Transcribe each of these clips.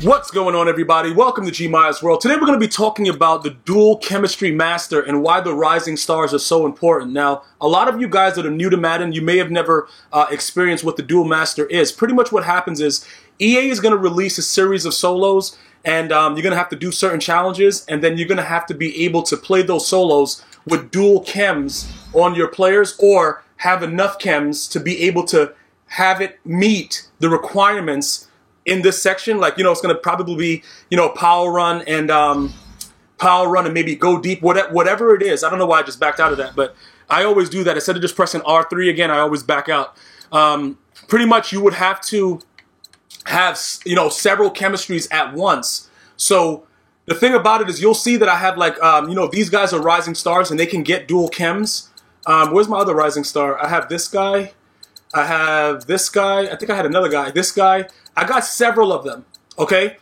What's going on, everybody? Welcome to G Myers World. Today we're going to be talking about the Dual Chemistry Master and why the Rising Stars are so important. Now, a lot of you guys that are new to Madden, you may have never experienced what the Dual Master is. Pretty much what happens is EA is going to release a series of solos, and you're going to have to do certain challenges, and then you're going to have to be able to play those solos with dual chems on your players, or have enough chems to be able to have it meet the requirements in this section. Like, it's going to probably be, power run and maybe go deep, whatever it is. I don't know why I just backed out of that, but I always do that. Instead of just pressing R3 again, I always back out. Pretty much you would have to have, several chemistries at once. So the thing about it is you'll see that I have like, these guys are Rising Stars and they can get dual chems. Where's my other Rising Star? I have this guy. I have this guy. I think I had another guy. This guy. I got several of them, okay?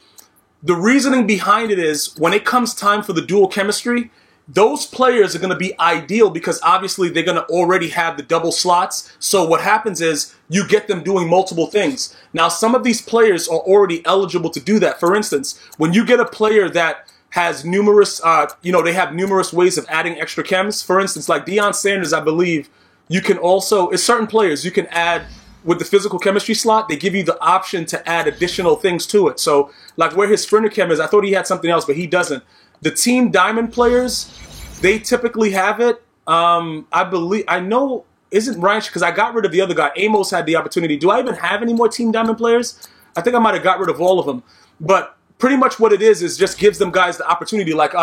The reasoning behind it is when it comes time for the dual chemistry, those players are going to be ideal because obviously they're going to already have the double slots. So what happens is you get them doing multiple things. Now, some of these players are already eligible to do that. For instance, when you get a player that has numerous, they have numerous ways of adding extra chems. For instance, like Deion Sanders, I believe, you can also, as certain players, you can add with the physical chemistry slot, they give you the option to add additional things to it. So, like where his sprinter chem is, I thought he had something else, but he doesn't. The Team Diamond players, they typically have it. I know, isn't Ryan, because I got rid of the other guy. Amos had the opportunity. Do I even have any more Team Diamond players? I think I might have got rid of all of them. But pretty much what it is just gives them guys the opportunity, like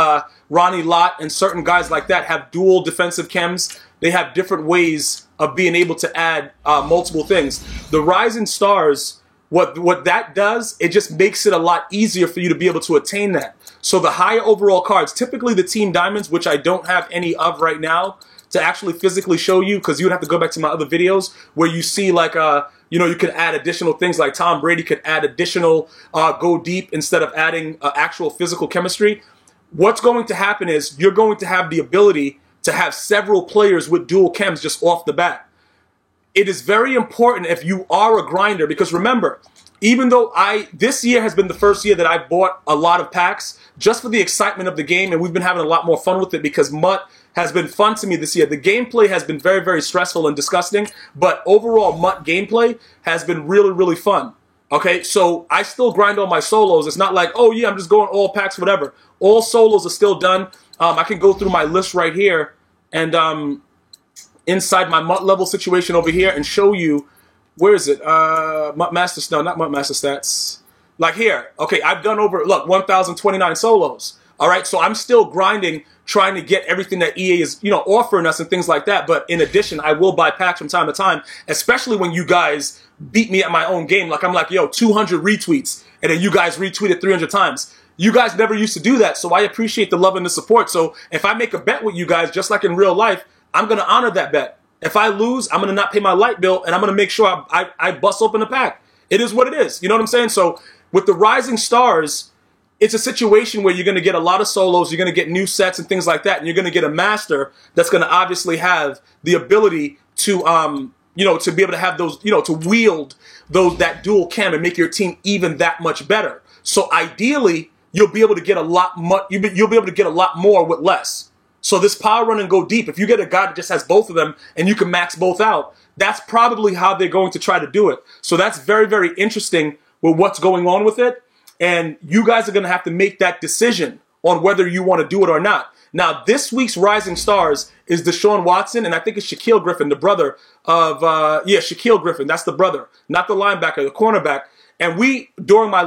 Ronnie Lott and certain guys like that have dual defensive chems. They have different ways of being able to add multiple things. The Rising Stars, what that does, it just makes it a lot easier for you to be able to attain that. So the higher overall cards, typically the Team Diamonds, which I don't have any of right now to actually physically show you, because you would have to go back to my other videos where you see like, you could add additional things, like Tom Brady could add additional go deep instead of adding actual physical chemistry. What's going to happen is you're going to have the ability to have several players with dual chems just off the bat. It is very important if you are a grinder, because remember, even though this year has been the first year that I bought a lot of packs just for the excitement of the game, and we've been having a lot more fun with it because MUT has been fun to me this year. The gameplay has been very, very stressful and disgusting, but overall MUT gameplay has been really, really fun. Okay, so I still grind on my solos. It's not like, oh yeah, I'm just going all packs, whatever. All solos are still done. I can go through my list right here and inside my MUT level situation over here and show you, where is it? MUT Master, no, not MUT Master Stats. Like here, okay, I've done over, look, 1,029 solos. All right, so I'm still grinding, trying to get everything that EA is, offering us and things like that. But in addition, I will buy packs from time to time, especially when you guys beat me at my own game. Like I'm like, yo, 200 retweets, and then you guys retweeted 300 times. You guys never used to do that, so I appreciate the love and the support. So if I make a bet with you guys, just like in real life, I'm going to honor that bet. If I lose, I'm going to not pay my light bill, and I'm going to make sure I bust open the pack. It is what it is. You know what I'm saying? So with the Rising Stars, it's a situation where you're going to get a lot of solos, you're going to get new sets and things like that, and you're going to get a master that's going to obviously have the ability to, to be able to have those, to wield that dual chem and make your team even that much better. So ideally, you'll be able to get you'll be able to get a lot more with less. So this power run and go deep, if you get a guy that just has both of them and you can max both out, that's probably how they're going to try to do it. So that's very, very interesting with what's going on with it. And you guys are going to have to make that decision on whether you want to do it or not. Now, this week's Rising Stars is Deshaun Watson, and I think it's Shaquille Griffin, the brother of, Shaquille Griffin. That's the brother, not the linebacker, the cornerback. And during my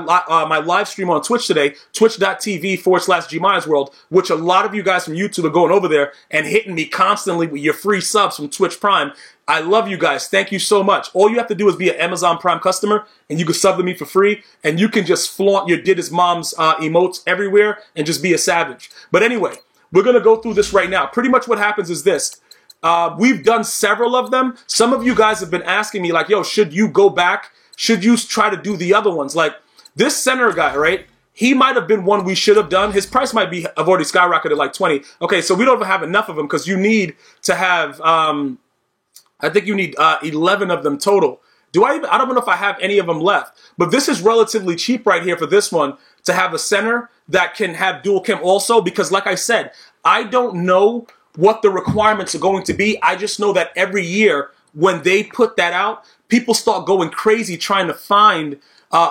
live stream on Twitch today, twitch.tv/G Myers World, which a lot of you guys from YouTube are going over there and hitting me constantly with your free subs from Twitch Prime. I love you guys. Thank you so much. All you have to do is be an Amazon Prime customer, and you can sub to me for free, and you can just flaunt your Did His Mom's emotes everywhere and just be a savage. But anyway, we're going to go through this right now. Pretty much what happens is this. We've done several of them. Some of you guys have been asking me, like, yo, should you go back? Should you try to do the other ones? Like this center guy, right? He might have been one we should have done. His price might have already skyrocketed like 20. Okay, so we don't have enough of them because you need to have, I think you need 11 of them total. I don't know if I have any of them left, but this is relatively cheap right here for this one to have a center that can have dual chem also, because like I said, I don't know what the requirements are going to be. I just know that every year when they put that out, people start going crazy trying to find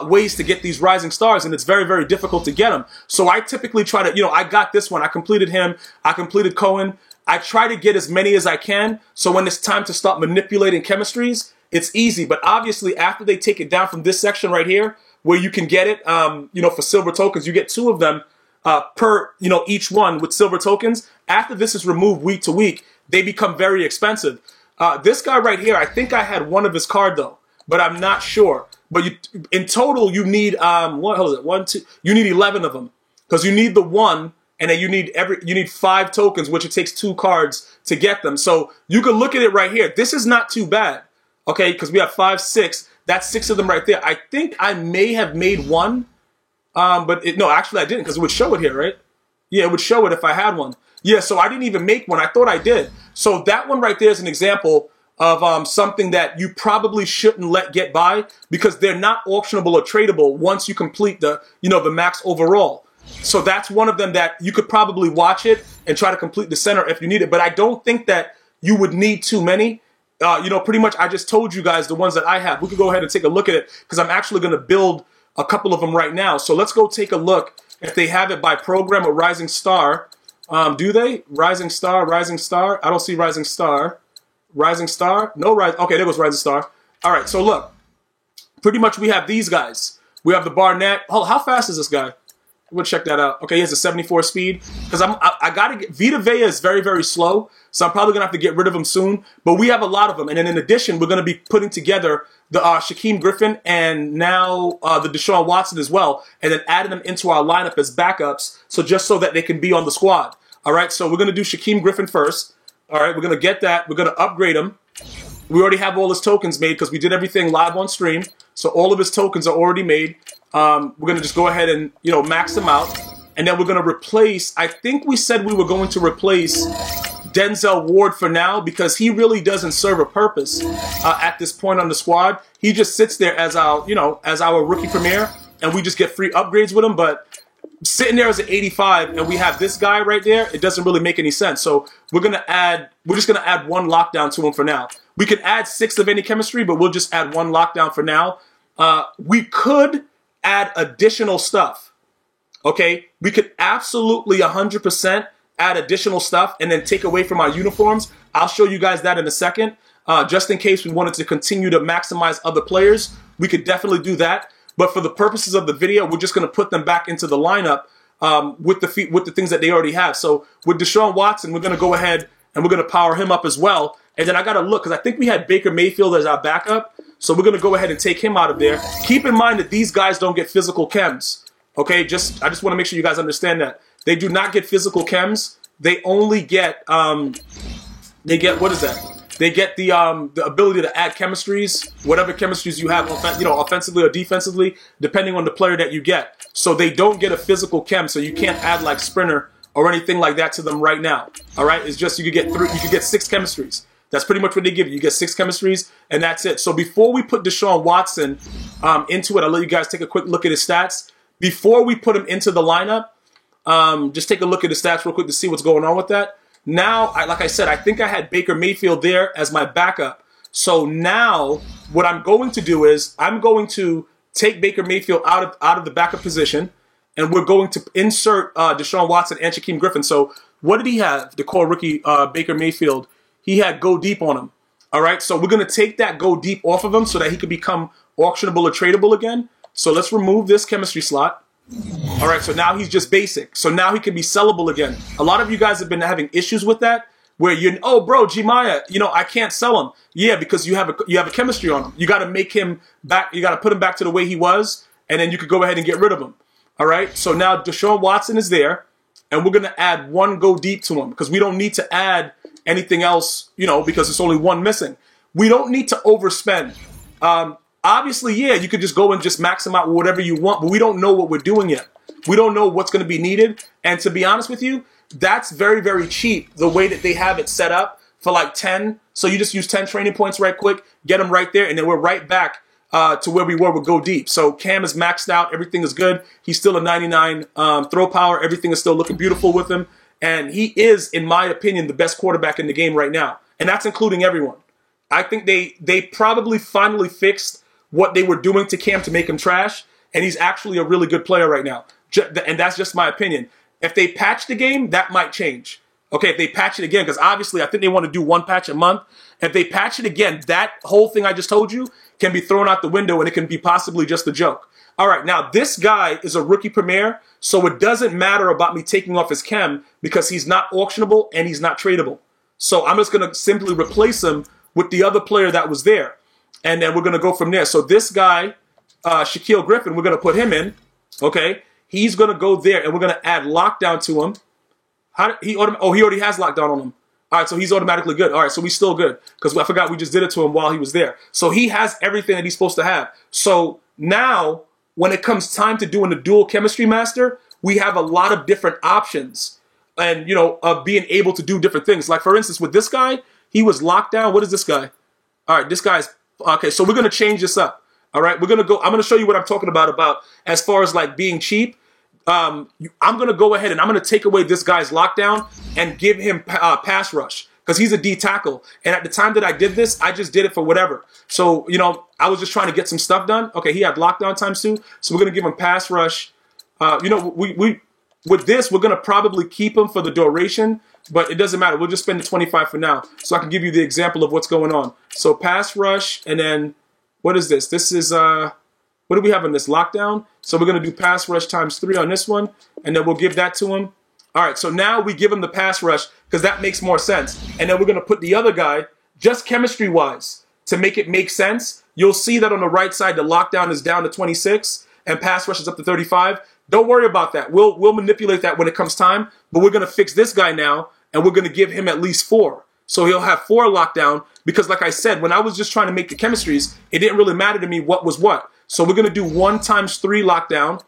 ways to get these rising stars, and it's very, very difficult to get them. So I typically try to, I got this one. I completed him. I completed Cohen. I try to get as many as I can, so when it's time to start manipulating chemistries, it's easy. But obviously, after they take it down from this section right here, where you can get it, for silver tokens, you get 2 of them per, each one with silver tokens. After this is removed week to week, they become very expensive. This guy right here, I think I had 1 of his card though, but I'm not sure. But in total, you need you need 11 of them, because you need the 1, and then you need 5 tokens, which it takes 2 cards to get them. So you can look at it right here. This is not too bad, okay? Because we have 5, 6. That's 6 of them right there. I think I may have made 1, but no, actually I didn't, because it would show it here, right? Yeah, it would show it if I had 1. Yeah, so I didn't even make 1. I thought I did. So that one right there is an example of something that you probably shouldn't let get by, because they're not auctionable or tradable once you complete the max overall. So that's one of them that you could probably watch it and try to complete the center if you need it. But I don't think that you would need too many. Pretty much I just told you guys the ones that I have. We could go ahead and take a look at it, because I'm actually going to build a couple of them right now. So let's go take a look if they have it by program or Rising Star. Do they? Rising Star, Rising Star. I don't see Rising Star. Rising Star? No Rising. Okay, there goes Rising Star. All right, so look. Pretty much we have these guys. We have the Barnett. Oh, how fast is this guy? We'll check that out. Okay, he has a 74 speed. Because I gotta get Vita Vea is very, very slow, so I'm probably gonna have to get rid of him soon. But we have a lot of them, and then in addition, we're gonna be putting together the Shaquem Griffin and now the Deshaun Watson as well, and then adding them into our lineup as backups, so just so that they can be on the squad. All right, so we're gonna do Shaquem Griffin first. All right, we're gonna get that. We're gonna upgrade him. We already have all his tokens made because we did everything live on stream, so all of his tokens are already made. We're going to just go ahead and, max them out. And then we're going to replace, I think we said we were going to replace Denzel Ward for now, because he really doesn't serve a purpose at this point on the squad. He just sits there as our, as our rookie premier, and we just get free upgrades with him. But sitting there as an 85 and we have this guy right there, it doesn't really make any sense. So we're just going to add 1 lockdown to him for now. We can add 6 of any chemistry, but we'll just add 1 lockdown for now. We could add additional stuff, okay? We could absolutely 100% add additional stuff and then take away from our uniforms. I'll show you guys that in a second. Just in case we wanted to continue to maximize other players, we could definitely do that. But for the purposes of the video, we're just going to put them back into the lineup with the things that they already have. So with Deshaun Watson, we're going to go ahead and we're going to power him up as well. And then I got to look, because I think we had Baker Mayfield as our backup. So we're going to go ahead and take him out of there. Keep in mind that these guys don't get physical chems. Okay, I just want to make sure you guys understand that. They do not get physical chems. They only get, what is that? They get the ability to add chemistries, whatever chemistries you have, offensively or defensively, depending on the player that you get. So they don't get a physical chem, so you can't add like Sprinter or anything like that to them right now. All right, it's just you could get 6 chemistries. That's pretty much what they give you. You get 6 chemistries, and that's it. So before we put Deshaun Watson into it, I'll let you guys take a quick look at his stats. Before we put him into the lineup, just take a look at his stats real quick to see what's going on with that. Now, like I said, I think I had Baker Mayfield there as my backup. So now what I'm going to do is I'm going to take Baker Mayfield out of the backup position, and we're going to insert Deshaun Watson and Shaquem Griffin. So what did he have, the core rookie Baker Mayfield? He had go deep on him. All right, so we're going to take that go deep off of him so that he could become auctionable or tradable again. So let's remove this chemistry slot. All right, so now he's just basic. So now he can be sellable again. A lot of you guys have been having issues with that, where oh, bro, G-Maya, I can't sell him. Yeah, because you have a chemistry on him. You got to make him back. You got to put him back to the way he was, and then you could go ahead and get rid of him. All right, so now Deshaun Watson is there, and we're going to add 1 go deep to him because we don't need to add anything else, because it's only 1 missing. We don't need to overspend. Obviously, yeah, you could just go and just max them out with whatever you want, but we don't know what we're doing yet. We don't know what's going to be needed. And to be honest with you, that's very, very cheap, the way that they have it set up for like 10. So you just use 10 training points right quick, get him right there, and then we're right back to where we were with Go Deep. So Cam is maxed out. Everything is good. He's still a 99 throw power. Everything is still looking beautiful with him. And he is, in my opinion, the best quarterback in the game right now. And that's including everyone. I think they probably finally fixed what they were doing to Cam to make him trash. And he's actually a really good player right now. And that's just my opinion. If they patch the game, that might change. Okay, if they patch it again, because obviously I think they want to do one patch a month. If they patch it again, that whole thing I just told you can be thrown out the window and it can be possibly just a joke. All right, now this guy is a rookie premier, so it doesn't matter about me taking off his chem because he's not auctionable and he's not tradable. So I'm just going to simply replace him with the other player that was there. And then we're going to go from there. So this guy, Shaquille Griffin, we're going to put him in. Okay, he's going to go there and we're going to add lockdown to him. He already has lockdown on him. All right, so he's automatically good. All right, so we're still good because I forgot we just did it to him while he was there. So he has everything that he's supposed to have. So now when it comes time to doing the dual chemistry master, we have a lot of different options and, you know, of being able to do different things. Like, for instance, with this guy, he was locked down. What is this guy? All right, this guy's, okay, so we're going to change this up. All right, we're going to go, I'm going to show you what I'm talking about as far as like being cheap. I'm going to go ahead and I'm going to take away this guy's lockdown and give him pass rush because he's a D tackle. And at the time that I did this, I just did it for whatever. So, you know, I was just trying to get some stuff done. Okay, he had lockdown ×2. So we're going to give him pass rush. You know, we with this, we're going to probably keep him for the duration, but it doesn't matter. We'll just spend the 25 for now. So I can give you the example of what's going on. So pass rush, and then what is this? This is, what do we have on this? Lockdown. So we're going to do pass rush ×3 on this one, and then we'll give that to him. All right, so now we give him the pass rush because that makes more sense. And then we're going to put the other guy, just chemistry-wise, to make it make sense. You'll see that on the right side, the lockdown is down to 26, and pass rush is up to 35. Don't worry about that. We'll manipulate that when it comes time, but we're going to fix this guy now, and we're going to give him at least 4. So he'll have 4 lockdown because, like I said, when I was just trying to make the chemistries, it didn't really matter to me what was what. So we're going to do 1 × 3 lockdown.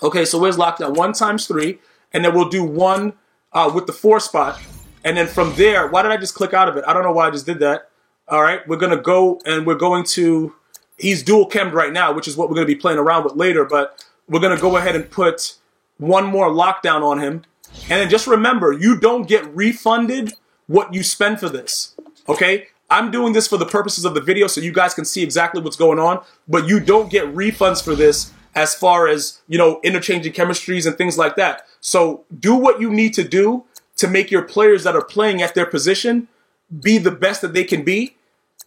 Okay, so where's lockdown? 1 × 3. And then we'll do 1 with the 4 spot. And then from there, why did I just click out of it? I don't know why I just did that. All right, we're going to go and we're going to, he's dual chemmed right now, which is what we're going to be playing around with later. But we're going to go ahead and put 1 more lockdown on him. And then just remember, you don't get refunded what you spend for this. Okay? I'm doing this for the purposes of the video so you guys can see exactly what's going on, but you don't get refunds for this as far as, you know, interchanging chemistries and things like that. So do what you need to do to make your players that are playing at their position be the best that they can be.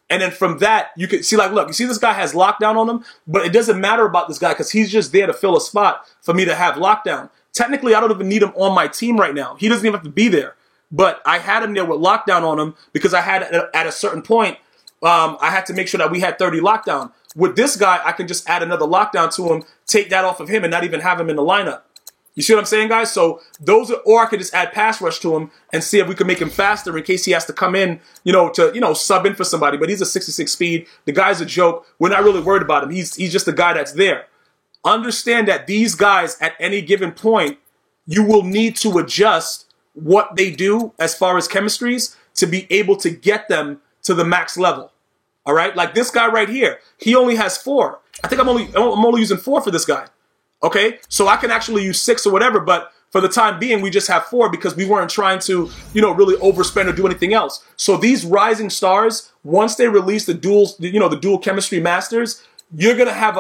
And then from that, you can see, like, look, you see this guy has lockdown on him, but it doesn't matter about this guy because he's just there to fill a spot for me to have lockdown. Technically, I don't even need him on my team right now. He doesn't even have to be there. But I had him there with lockdown on him because I had, at a certain point, I had to make sure that we had 30 lockdown. With this guy, I can just add another lockdown to him, take that off of him, and not even have him in the lineup. You see what I'm saying, guys? So those are, or I could just add pass rush to him and see if we can make him faster in case he has to come in, to sub in for somebody. But he's a 66 speed. The guy's a joke. We're not really worried about him. He's just the guy that's there. Understand that these guys, at any given point, you will need to adjust what they do as far as chemistries to be able to get them to the max level. All right, like this guy right here, he only has 4. I think I'm only using 4 for this guy. Okay, so I can actually use 6 or whatever, but for the time being, we just have 4 because we weren't trying to, really overspend or do anything else. So these rising stars, once they release the dual chemistry masters, you're gonna have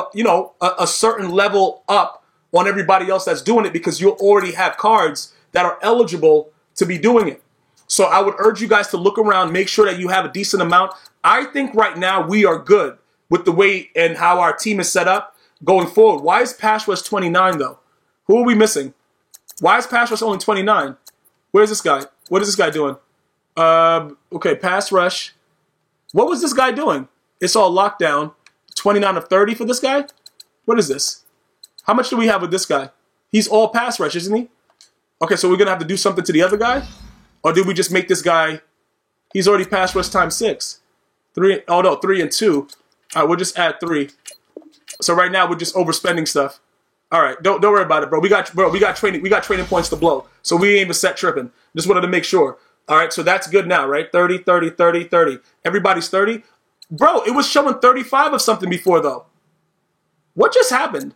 a certain level up on everybody else that's doing it because you'll already have cards that are eligible to be doing it. So I would urge you guys to look around, make sure that you have a decent amount. I think right now we are good with the way and how our team is set up going forward. Why is pass rush 29 though? Who are we missing? Why is pass rush only 29? Where's this guy? What is this guy doing? Okay, pass rush. What was this guy doing? It's all lockdown. 29 of 30 for this guy? What is this? How much do we have with this guy? He's all pass rush, isn't he? Okay, so we're going to have to do something to the other guy? Or did we just make this guy... He's already pass rush ×6. 3 and 2. All right, we'll just add 3. So right now we're just overspending stuff. All right, don't worry about it, bro. We got training points to blow. So we ain't even set tripping. Just wanted to make sure. All right, so that's good now, right? 30, 30, 30, 30. Everybody's 30. Bro, it was showing 35 of something before, though. What just happened?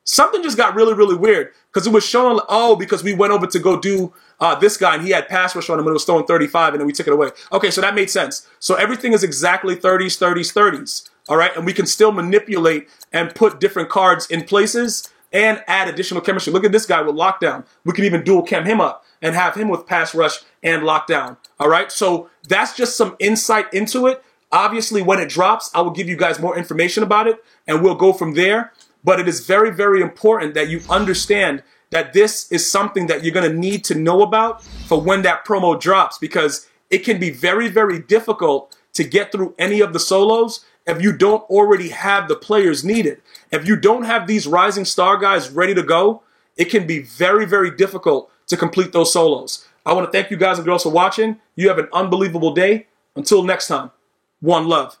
Something just got really, really weird because it was showing, oh, because we went over to go do this guy and he had pass rush on him and it was throwing 35 and then we took it away. Okay, so that made sense. So everything is exactly 30s, 30s, 30s. All right, and we can still manipulate and put different cards in places and add additional chemistry. Look at this guy with lockdown. We can even dual chem him up and have him with pass rush and lockdown. All right, so that's just some insight into it. Obviously, when it drops, I will give you guys more information about it and we'll go from there. But it is very, very important that you understand that this is something that you're going to need to know about for when that promo drops, because it can be very, very difficult to get through any of the solos if you don't already have the players needed. If you don't have these rising star guys ready to go, it can be very, very difficult to complete those solos. I want to thank you guys and girls for watching. You have an unbelievable day. Until next time, one love.